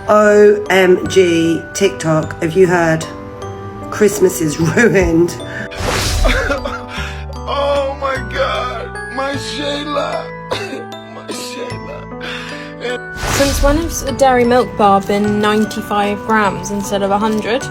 OMG, TikTok, have you heard? Christmas is ruined. Oh my God, my Shayla, my Shayla. Since when has a dairy milk bar been 95 grams instead of 100?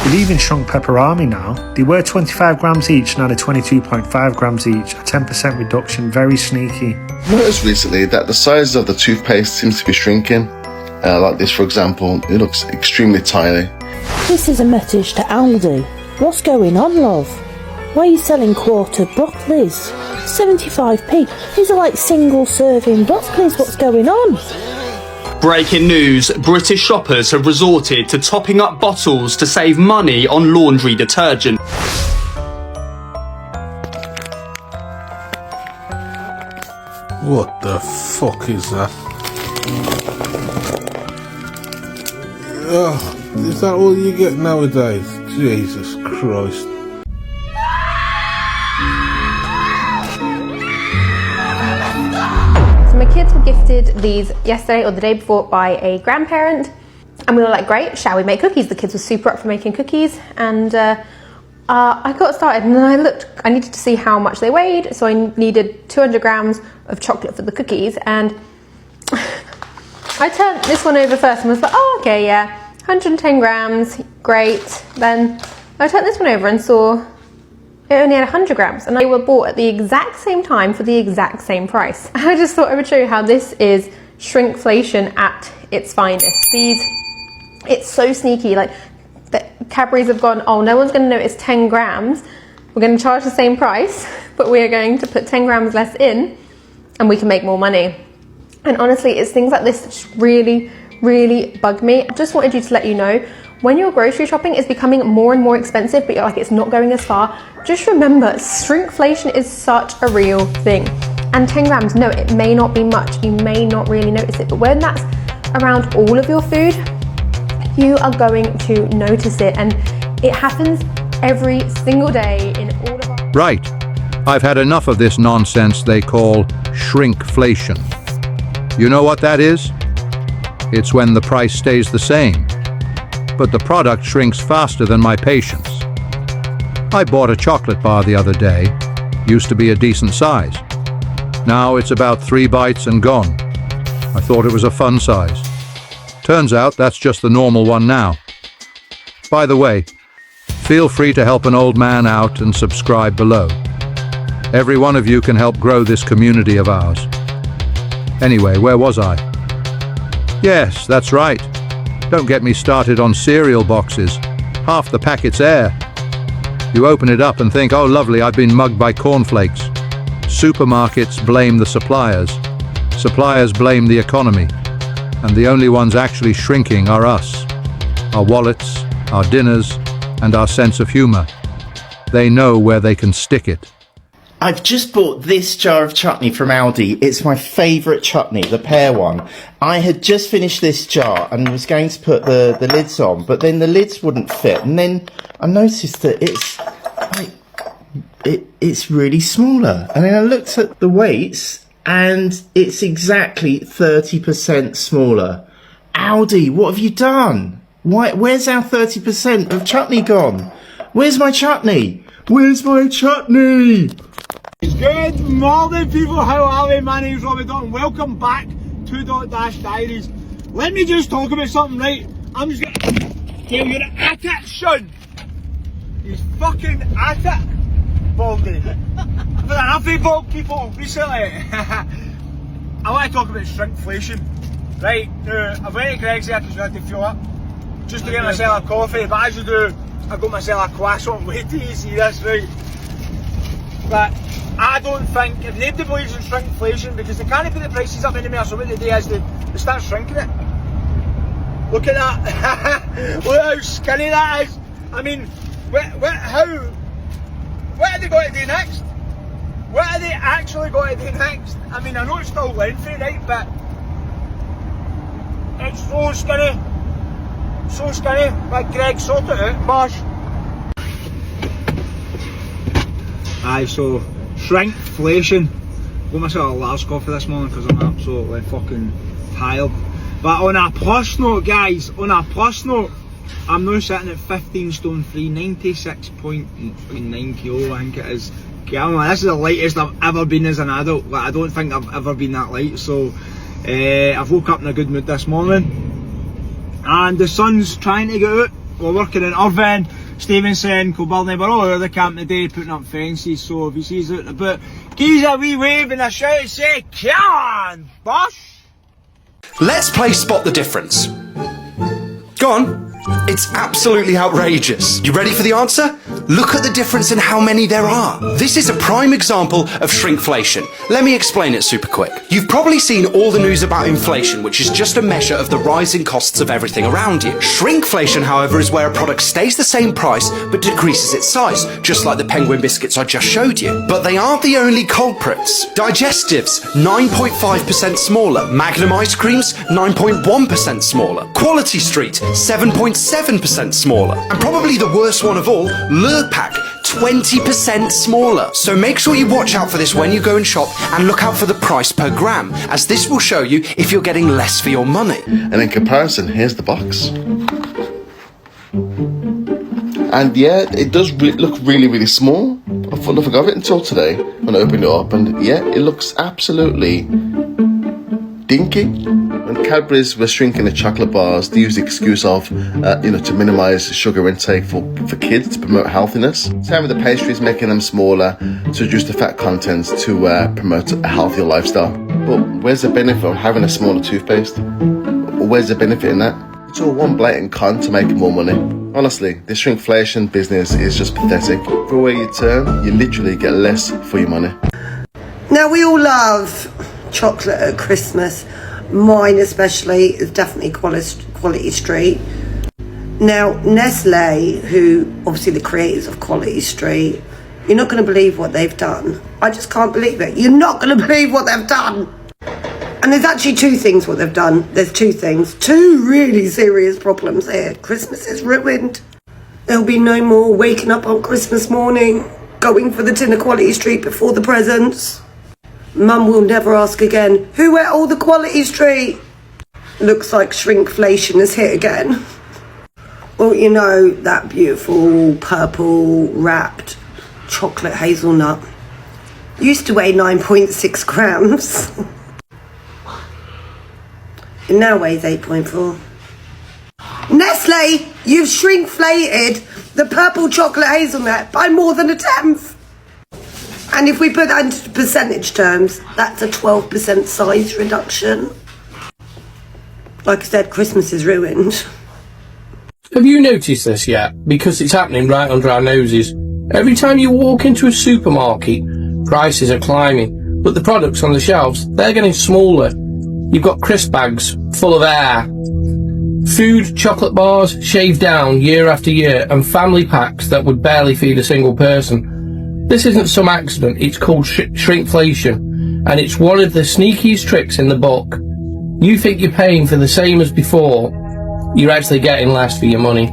They've even shrunk pepperami now. They were 25 grams each, now they're 22.5 grams each. A 10% reduction, very sneaky. Noticed recently that the size of the toothpaste seems to be shrinking. Like this, for example, it looks extremely tiny. This is a message to Aldi. What's going on, love? Why are you selling quarter broccolis? 75p. These are like single serving broccolis. What's going on? Breaking news, British shoppers have resorted to topping up bottles to save money on laundry detergent. What the fuck is that? Ugh, is that all you get nowadays? Jesus Christ. So my kids were gifted these yesterday or the day before by a grandparent, and we were like, great, shall we make cookies? The kids were super up for making cookies, and I got started, and then I looked, I needed to see how much they weighed, so I needed 200 grams of chocolate for the cookies, and I turned this one over first and was like, oh, okay, yeah, 110 grams, great. Then I turned this one over and saw it only had 100 grams, and they were bought at the exact same time for the exact same price. I just thought I would show you how this is shrinkflation at its finest. It's so sneaky, like the Cadbury's have gone, oh, no one's going to notice 10 grams. We're going to charge the same price, but we're going to put 10 grams less in, and we can make more money. And honestly, it's things like this that really, really bug me. I just wanted you to let you know, when your grocery shopping is becoming more and more expensive, but you're like, it's not going as far, just remember, shrinkflation is such a real thing. And 10 grams, no, it may not be much, you may not really notice it, but when that's around all of your food, you are going to notice it, and it happens every single day in all of our... Right. I've had enough of this nonsense they call shrinkflation. You know what that is? It's when the price stays the same, but the product shrinks faster than my patience. I bought a chocolate bar the other day. Used to be a decent size. Now it's about 3 bites and gone. I thought it was a fun size. Turns out that's just the normal one now. By the way, feel free to help an old man out and subscribe below. Every one of you can help grow this community of ours. Anyway, where was I? Yes, that's right. Don't get me started on cereal boxes. Half the packet's air. You open it up and think, oh lovely, I've been mugged by cornflakes. Supermarkets blame the suppliers. Suppliers blame the economy. And the only ones actually shrinking are us. Our wallets, our dinners, and our sense of humor. They know where they can stick it. I've just bought this jar of chutney from Aldi. It's my favourite chutney, the pear one. I had just finished this jar and was going to put the lids on, but then the lids wouldn't fit. And then I noticed that it's really smaller. And then I looked at the weights and it's exactly 30% smaller. Aldi, what have you done? Where's our 30% of chutney gone? Where's my chutney? Where's my chutney? Good morning, people. How are we? My name's Robbie Dutton. Welcome back to Dot Dash Diaries. Let me just talk about something, right? I'm just gonna tell you at it, son. He's fucking at it, Baldy. I've had enough of bald people recently. I want to talk about shrinkflation. Right, now, I went to Greg's there because we had to fuel up, just to get myself a coffee, but as you do, I got myself a croissant. Wait till you see this, right? But I don't think, if nobody believes in shrinkflation, because they can't put the prices up anymore, so what they do is they start shrinking it. Look at that. Look how skinny that is. I mean, what are they going to do next? What are they actually going to do next? I mean, I know it's still lengthy, right, but it's so skinny. so skinny. Like Greg, sort it out, bosh. Aye, so shrinkflation. Got myself a large coffee this morning because I'm absolutely fucking tired. But on a plus note, guys, I'm now sitting at 15 stone 3, 96.9 kilo, I think it is. This is the lightest I've ever been as an adult. Like, I don't think I've ever been that light. So I've woke up in a good mood this morning, and the sun's trying to get out. We're working in Irvine, Stevenson, Kilbirnie. We're all over the camp today putting up fences. So if he sees out and about, give a wee wave and a shout and say, "Come on, bosh!" Let's play Spot the Difference. Go on. It's absolutely outrageous. You ready for the answer? Look at the difference in how many there are. This is a prime example of shrinkflation. Let me explain it super quick. You've probably seen all the news about inflation, which is just a measure of the rising costs of everything around you. Shrinkflation, however, is where a product stays the same price but decreases its size, just like the penguin biscuits I just showed you. But they aren't the only culprits. Digestives, 9.5% smaller. Magnum ice creams, 9.1% smaller. Quality Street, 7.7% smaller. And probably the worst one of all, Lurpak, 20% smaller. So make sure you watch out for this when you go and shop, and look out for the price per gram, as this will show you if you're getting less for your money. And in comparison, here's the box. And yeah, it does look really, really small. I thought nothing of it until today when I opened it up, and yeah, it looks absolutely dinky. When Cadbury's were shrinking the chocolate bars, they used the excuse of, to minimise sugar intake for kids to promote healthiness. Same with the pastries, making them smaller to reduce the fat content to promote a healthier lifestyle. But where's the benefit of having a smaller toothpaste? Or where's the benefit in that? It's all one blatant con to make more money. Honestly, this shrinkflation business is just pathetic. Everywhere you turn, you literally get less for your money. Now, we all love chocolate at Christmas. Mine especially is definitely Quality Street. Now, Nestle, who obviously the creators of Quality Street, you're not going to believe what they've done. I just can't believe it. You're not going to believe what they've done. And there's actually two things what they've done. There's two things. Two really serious problems here. Christmas is ruined. There'll be no more waking up on Christmas morning, going for the tin of Quality Street before the presents. Mum will never ask again, who ate all the Quality Street? Looks like shrinkflation has hit again. Well, you know, that beautiful purple wrapped chocolate hazelnut used to weigh 9.6 grams. It now weighs 8.4. Nestle, you've shrinkflated the purple chocolate hazelnut by more than a tenth. And if we put that into percentage terms, that's a 12% size reduction. Like I said, Christmas is ruined. Have you noticed this yet? Because it's happening right under our noses. Every time you walk into a supermarket, prices are climbing, but the products on the shelves, they're getting smaller. You've got crisp bags full of air. Food, chocolate bars, shaved down year after year, and family packs that would barely feed a single person. This isn't some accident, it's called shrinkflation, and it's one of the sneakiest tricks in the book. You think you're paying for the same as before, you're actually getting less for your money.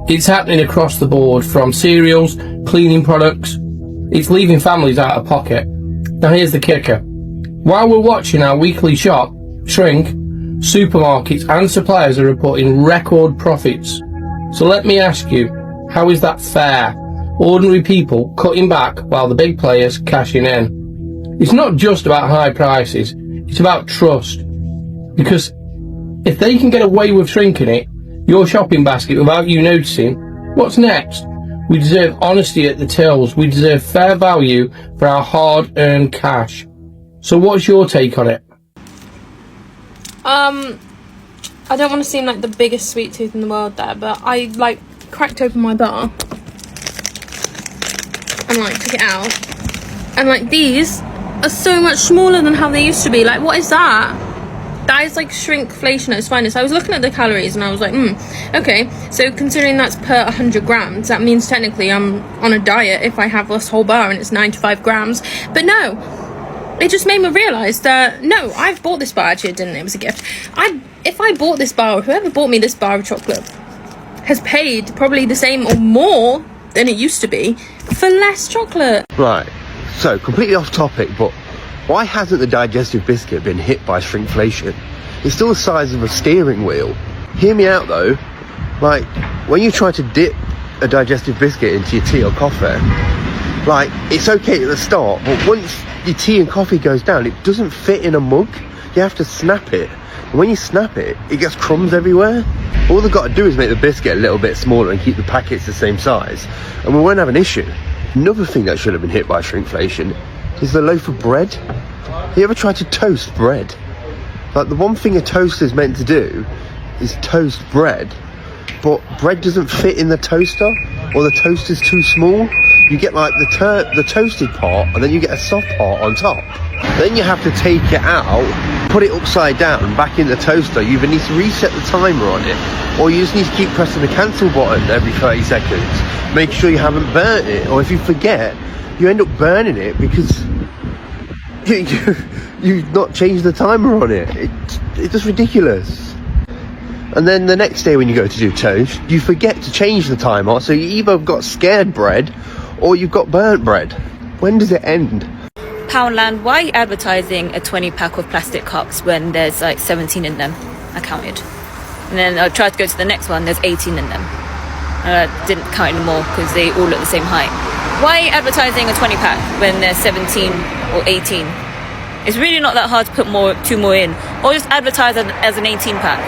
It's happening across the board, from cereals, cleaning products. It's leaving families out of pocket. Now here's the kicker. While we're watching our weekly shop shrink, supermarkets and suppliers are reporting record profits. So let me ask you, how is that fair? Ordinary people cutting back while the big players cashing in. It's not just about high prices, it's about trust. Because if they can get away with shrinking it, your shopping basket without you noticing, what's next? We deserve honesty at the tills. We deserve fair value for our hard-earned cash. So what's your take on it? I don't want to seem like the biggest sweet tooth in the world there, but I cracked open my bar and took it out, and these are so much smaller than how they used to be. What is that? That is shrinkflation at its finest. I was looking at the calories and I was like, okay, so considering that's per 100 grams, that means technically I'm on a diet if I have this whole bar and it's 95 grams. But no, it just made me realise that, no, I've bought this bar. Actually, I didn't. It was a gift. If I bought this bar, or whoever bought me this bar of chocolate, has paid probably the same or more than it used to be for less chocolate. Right, so completely off topic, but why hasn't the digestive biscuit been hit by shrinkflation? It's still the size of a steering wheel. Hear me out though, like when you try to dip a digestive biscuit into your tea or coffee, like it's okay at the start, but once your tea and coffee goes down, it doesn't fit in a mug. You have to snap it. And when you snap it, it gets crumbs everywhere. All they've got to do is make the biscuit a little bit smaller and keep the packets the same size, and we won't have an issue. Another thing that should have been hit by shrinkflation is the loaf of bread. You ever tried to toast bread? Like, the one thing a toaster is meant to do is toast bread, but bread doesn't fit in the toaster, or the toaster's too small. You get like the toasted part, and then you get a soft part on top. Then you have to take it out, put it upside down back in the toaster. You either need to reset the timer on it, or you just need to keep pressing the cancel button every 30 seconds. Make sure you haven't burnt it, or if you forget, you end up burning it because you've not changed the timer on it. It's just ridiculous. And then the next day when you go to do toast, you forget to change the timer, so you either got scared bread or you've got burnt bread. When does it end? Poundland, why are you advertising a 20 pack of plastic cups when there's like 17 in them? I counted. And then I tried to go to the next one, there's 18 in them. And I didn't count anymore because they all look the same height. Why are you advertising a 20 pack when there's 17 or 18? It's really not that hard to put two more in. Or just advertise it as an 18 pack.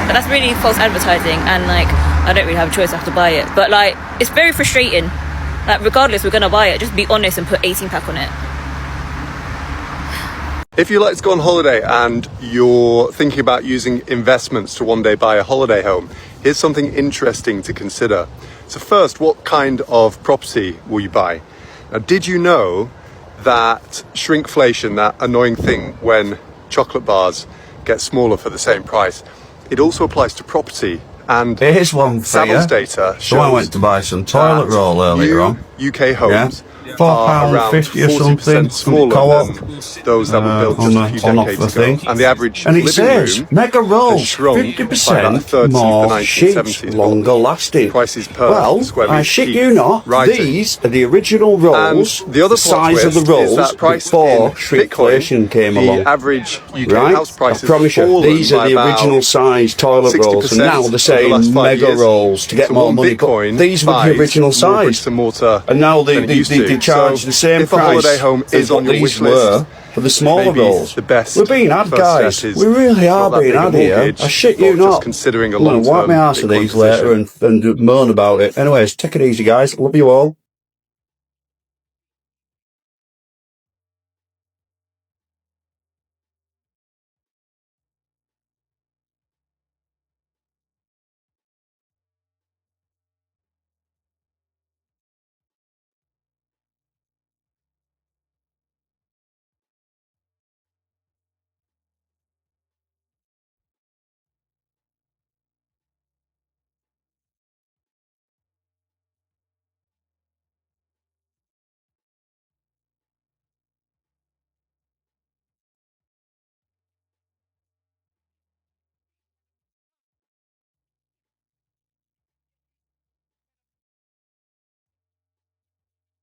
But that's really false advertising, and like, I don't really have a choice, I have to buy it. But like, it's very frustrating. Like, regardless, we're gonna buy it, just be honest and put 18 pack on it. If you like to go on holiday and you're thinking about using investments to one day buy a holiday home, here's something interesting to consider. So first, what kind of property will you buy? Now, did you know that shrinkflation, that annoying thing when chocolate bars get smaller for the same price, it also applies to property? And here's one for you. Savills data shows so I went to buy some toilet roll earlier on. UK homes are around £4.50 or something smaller co-op than those that were built just a few decades ago. And the average and it living says room mega rolls, has shrunk 50% more sheets, longer lasting. Prices per well, square I metre shit keep you not, rising. these are the original rolls, And the other size of the rolls is that price before in shrinkflation Bitcoin, came along. The average UK right? house price I promise you, these are the original size toilet rolls, and now they're saying mega rolls to get more money. But these were the original size, and now they charge the same if a price holiday home is on your wish list, for the smaller rolls. The best we're being had, guys. We really are being had here. I shit you not. Considering a I'm going to wipe my ass of these later and moan about it. Anyways, take it easy, guys. Love you all.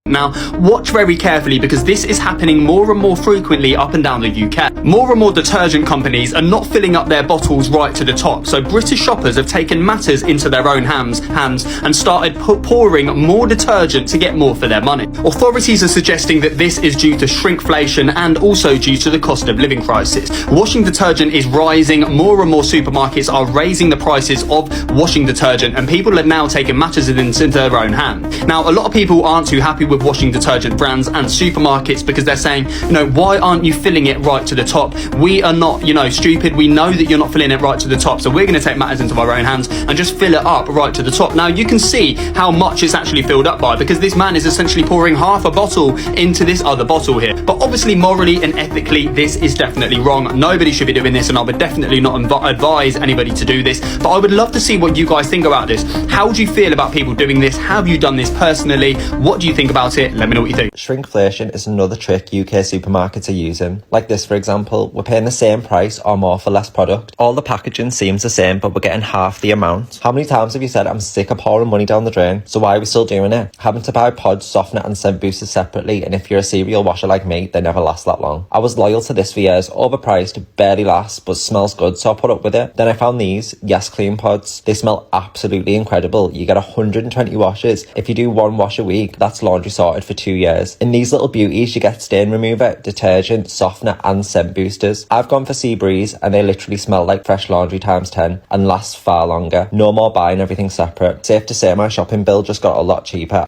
Now, watch very carefully because this is happening more and more frequently up and down the UK. More and more detergent companies are not filling up their bottles right to the top, so British shoppers have taken matters into their own hands and started pouring more detergent to get more for their money. Authorities are suggesting that this is due to shrinkflation and also due to the cost of living crisis. Washing detergent is rising, more and more supermarkets are raising the prices of washing detergent, and people are now taking matters into their own hand. Now, a lot of people aren't too happy with washing detergent brands and supermarkets because they're saying, you know, why aren't you filling it right to the top? We are not, you know, stupid. We know that you're not filling it right to the top, so we're going to take matters into our own hands and just fill it up right to the top. Now, you can see how much it's actually filled up by because this man is essentially pouring half a bottle into this other bottle here. But obviously, morally and ethically, this is definitely wrong. Nobody should be doing this, and I would definitely not advise anybody to do this. But I would love to see what you guys think about this. How do you feel about people doing this? Have you done this personally? What do you think about about it. Let me know what you think. Shrinkflation is another trick UK supermarkets are using. Like this, for example, we're paying the same price or more for less product. All the packaging seems the same, but we're getting half the amount. How many times have you said, I'm sick of pouring money down the drain? So why are we still doing it? Having to buy pods, softener and scent boosters separately, and if you're a cereal washer like me, they never last that long. I was loyal to this for years, overpriced, barely lasts, but smells good, so I put up with it. Then I found these Yes Clean pods. They smell absolutely incredible. You get 120 washes. If you do one wash a week, that's laundry sorted for 2 years. In these little beauties, you get stain remover, detergent, softener and scent boosters. I've gone for Sea Breeze and they literally smell like fresh laundry times 10 and last far longer. No more buying everything separate. Safe to say my shopping bill just got a lot cheaper.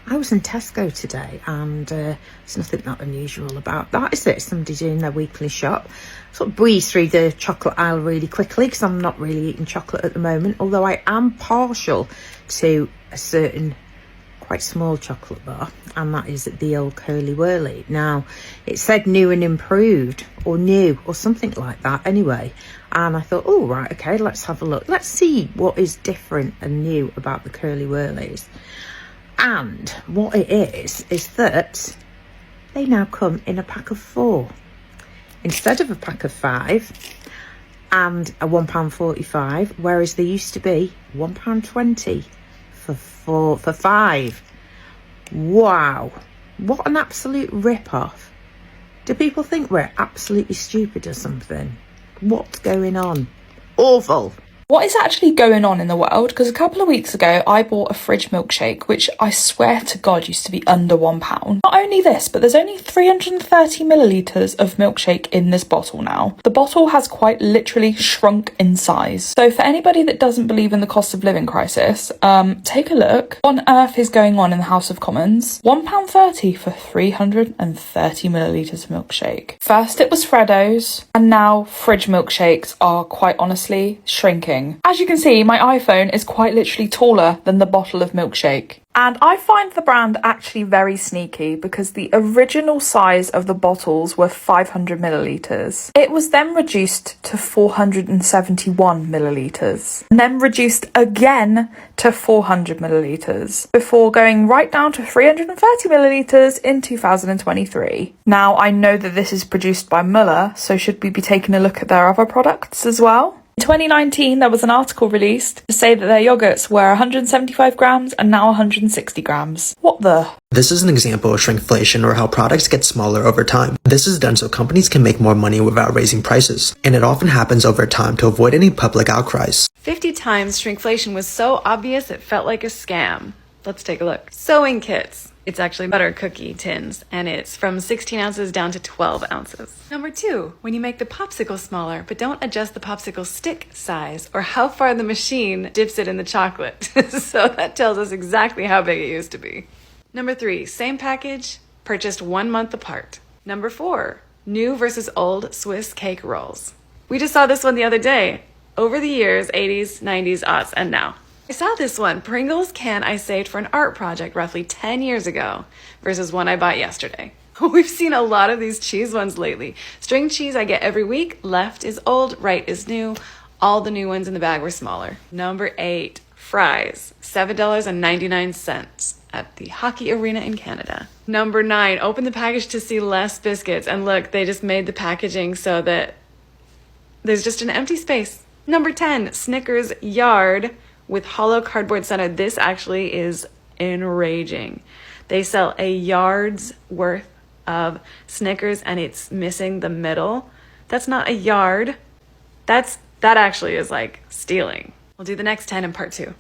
I was in Tesco today and there's nothing that unusual about that, is it? Somebody doing their weekly shop. Sort of breeze through the chocolate aisle really quickly because I'm not really eating chocolate at the moment, although I am partial to a certain quite small chocolate bar, and that is the old Curly Whirly. Now, it said new and improved, or new, or something like that anyway. And I thought, oh, right, okay, let's have a look. Let's see what is different and new about the Curly Whirlies. And what it is that they now come in a pack of 4 instead of a pack of 5 and a £1.45, whereas they used to be £1.20 for 5. Wow, what an absolute rip-off. Do people think we're absolutely stupid or something? What's going on? Awful. What is actually going on in the world? Because a couple of weeks ago, I bought a fridge milkshake, which I swear to God used to be under £1. Not only this, but there's only 330 millilitres of milkshake in this bottle now. The bottle has quite literally shrunk in size. So for anybody that doesn't believe in the cost of living crisis, take a look. What on earth is going on in the House of Commons? £1.30 for 330 millilitres of milkshake. First it was Freddo's, and now fridge milkshakes are quite honestly shrinking. As you can see, my iPhone is quite literally taller than the bottle of milkshake. And I find the brand actually very sneaky because the original size of the bottles were 500 millilitres. It was then reduced to 471 millilitres, and then reduced again to 400 millilitres, before going right down to 330 millilitres in 2023. Now, I know that this is produced by Muller, so should we be taking a look at their other products as well? In 2019, there was an article released to say that their yogurts were 175 grams and now 160 grams. What the? This is an example of shrinkflation, or how products get smaller over time. This is done so companies can make more money without raising prices, and it often happens over time to avoid any public outcries. 50 times shrinkflation was so obvious it felt like a scam. Let's take a look. Sewing kits. It's actually butter cookie tins, and it's from 16 ounces down to 12 ounces. Number 2, when you make the popsicle smaller, but don't adjust the popsicle stick size or how far the machine dips it in the chocolate. So that tells us exactly how big it used to be. Number 3, same package, purchased 1 month apart. Number 4, new versus old Swiss cake rolls. We just saw this one the other day. Over the years, 80s, 90s, aughts, and now. I saw this one, Pringles can I saved for an art project roughly 10 years ago versus one I bought yesterday. We've seen a lot of these cheese ones lately. String cheese I get every week, left is old, right is new. All the new ones in the bag were smaller. Number 8, fries, $7.99 at the hockey arena in Canada. Number 9, open the package to see less biscuits, and look, they just made the packaging so that there's just an empty space. Number 10, Snickers Yard with hollow cardboard center. This actually is enraging. They sell a yard's worth of Snickers and it's missing the middle. That's not a yard. That actually is like stealing. We'll do the next 10 in part 2.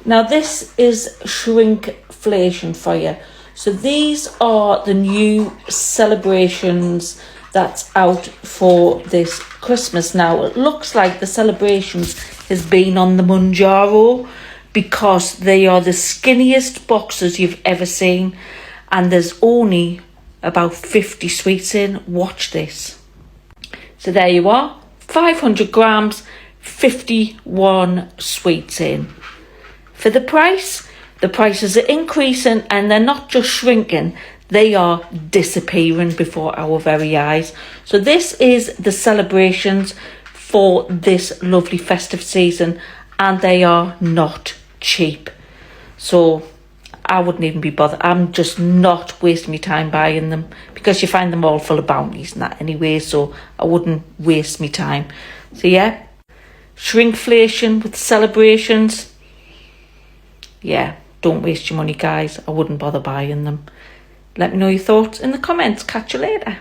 Now this is shrinkflation for you. So these are the new celebrations that's out for this Christmas. Now it looks like the celebrations has been on the Manjaro because they are the skinniest boxes you've ever seen, and there's only about 50 sweets in. Watch this. So there you are, 500 grams, 51 sweets in. For the prices are increasing, and they're not just shrinking, they are disappearing before our very eyes. So this is the celebrations for this lovely festive season, and they are not cheap. So I wouldn't even be bothered. I'm just not wasting my time buying them because you find them all full of bounties and that anyway, so I wouldn't waste my time. So yeah, shrinkflation with celebrations. Yeah, don't waste your money, guys. I wouldn't bother buying them. Let me know your thoughts in the comments. Catch you later.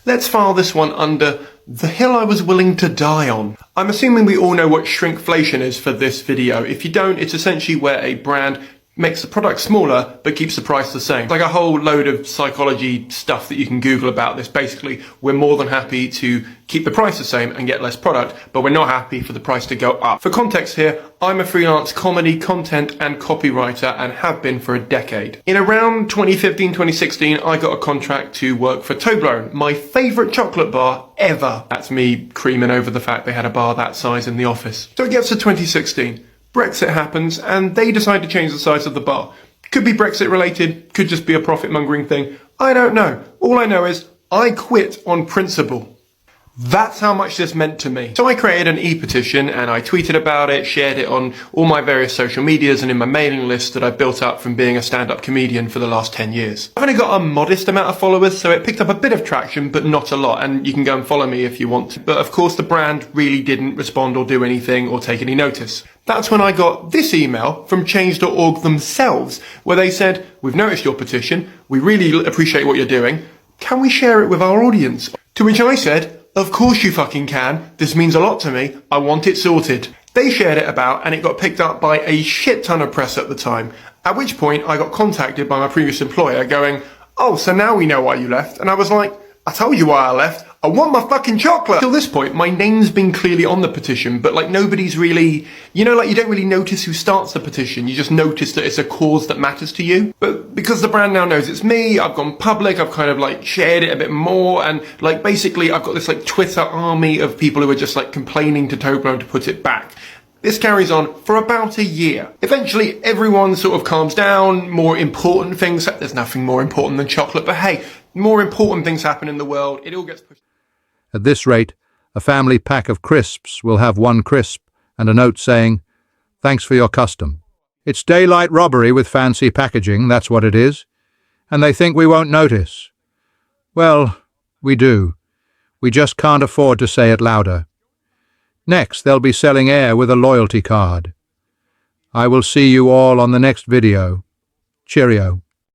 Let's file this one under the hill I was willing to die on. I'm assuming we all know what shrinkflation is for this video. If you don't, it's essentially where a brand makes the product smaller but keeps the price the same. Like a whole load of psychology stuff that you can Google about this. Basically, we're more than happy to keep the price the same and get less product, but we're not happy for the price to go up. For context here, I'm a freelance comedy, content and copywriter and have been for a decade. In around 2015, 2016, I got a contract to work for Toblerone, my favourite chocolate bar ever. That's me creaming over the fact they had a bar that size in the office. So it gets to 2016. Brexit happens and they decide to change the size of the bar. Could be Brexit related, could just be a profit mongering thing. I don't know. All I know is I quit on principle. That's how much this meant to me. So I created an e-petition and I tweeted about it, shared it on all my various social medias and in my mailing list that I built up from being a stand-up comedian for the last 10 years. I've only got a modest amount of followers, so it picked up a bit of traction, but not a lot, and you can go and follow me if you want to. But of course the brand really didn't respond or do anything or take any notice. That's when I got this email from change.org themselves, where they said, "We've noticed your petition, we really appreciate what you're doing, can we share it with our audience?" To which I said, "Of course you fucking can. This means a lot to me. I want it sorted." They shared it about and it got picked up by a shit ton of press at the time. At which point I got contacted by my previous employer going, "Oh, so now we know why you left." And I was like, "I told you why I left. I want my fucking chocolate." Till this point, my name's been clearly on the petition, but like nobody's really, you know, like you don't really notice who starts the petition. You just notice that it's a cause that matters to you. But because the brand now knows it's me, I've gone public, I've kind of like shared it a bit more. And like basically I've got this like Twitter army of people who are just like complaining to Toblerone to put it back. This carries on for about a year. Eventually everyone sort of calms down, more important things, there's nothing more important than chocolate, but hey, more important things happen in the world, it all gets pushed. At this rate, a family pack of crisps will have one crisp and a note saying, "Thanks for your custom." It's daylight robbery with fancy packaging, that's what it is. And they think we won't notice. Well, we do. We just can't afford to say it louder. Next, they'll be selling air with a loyalty card. I will see you all on the next video. Cheerio.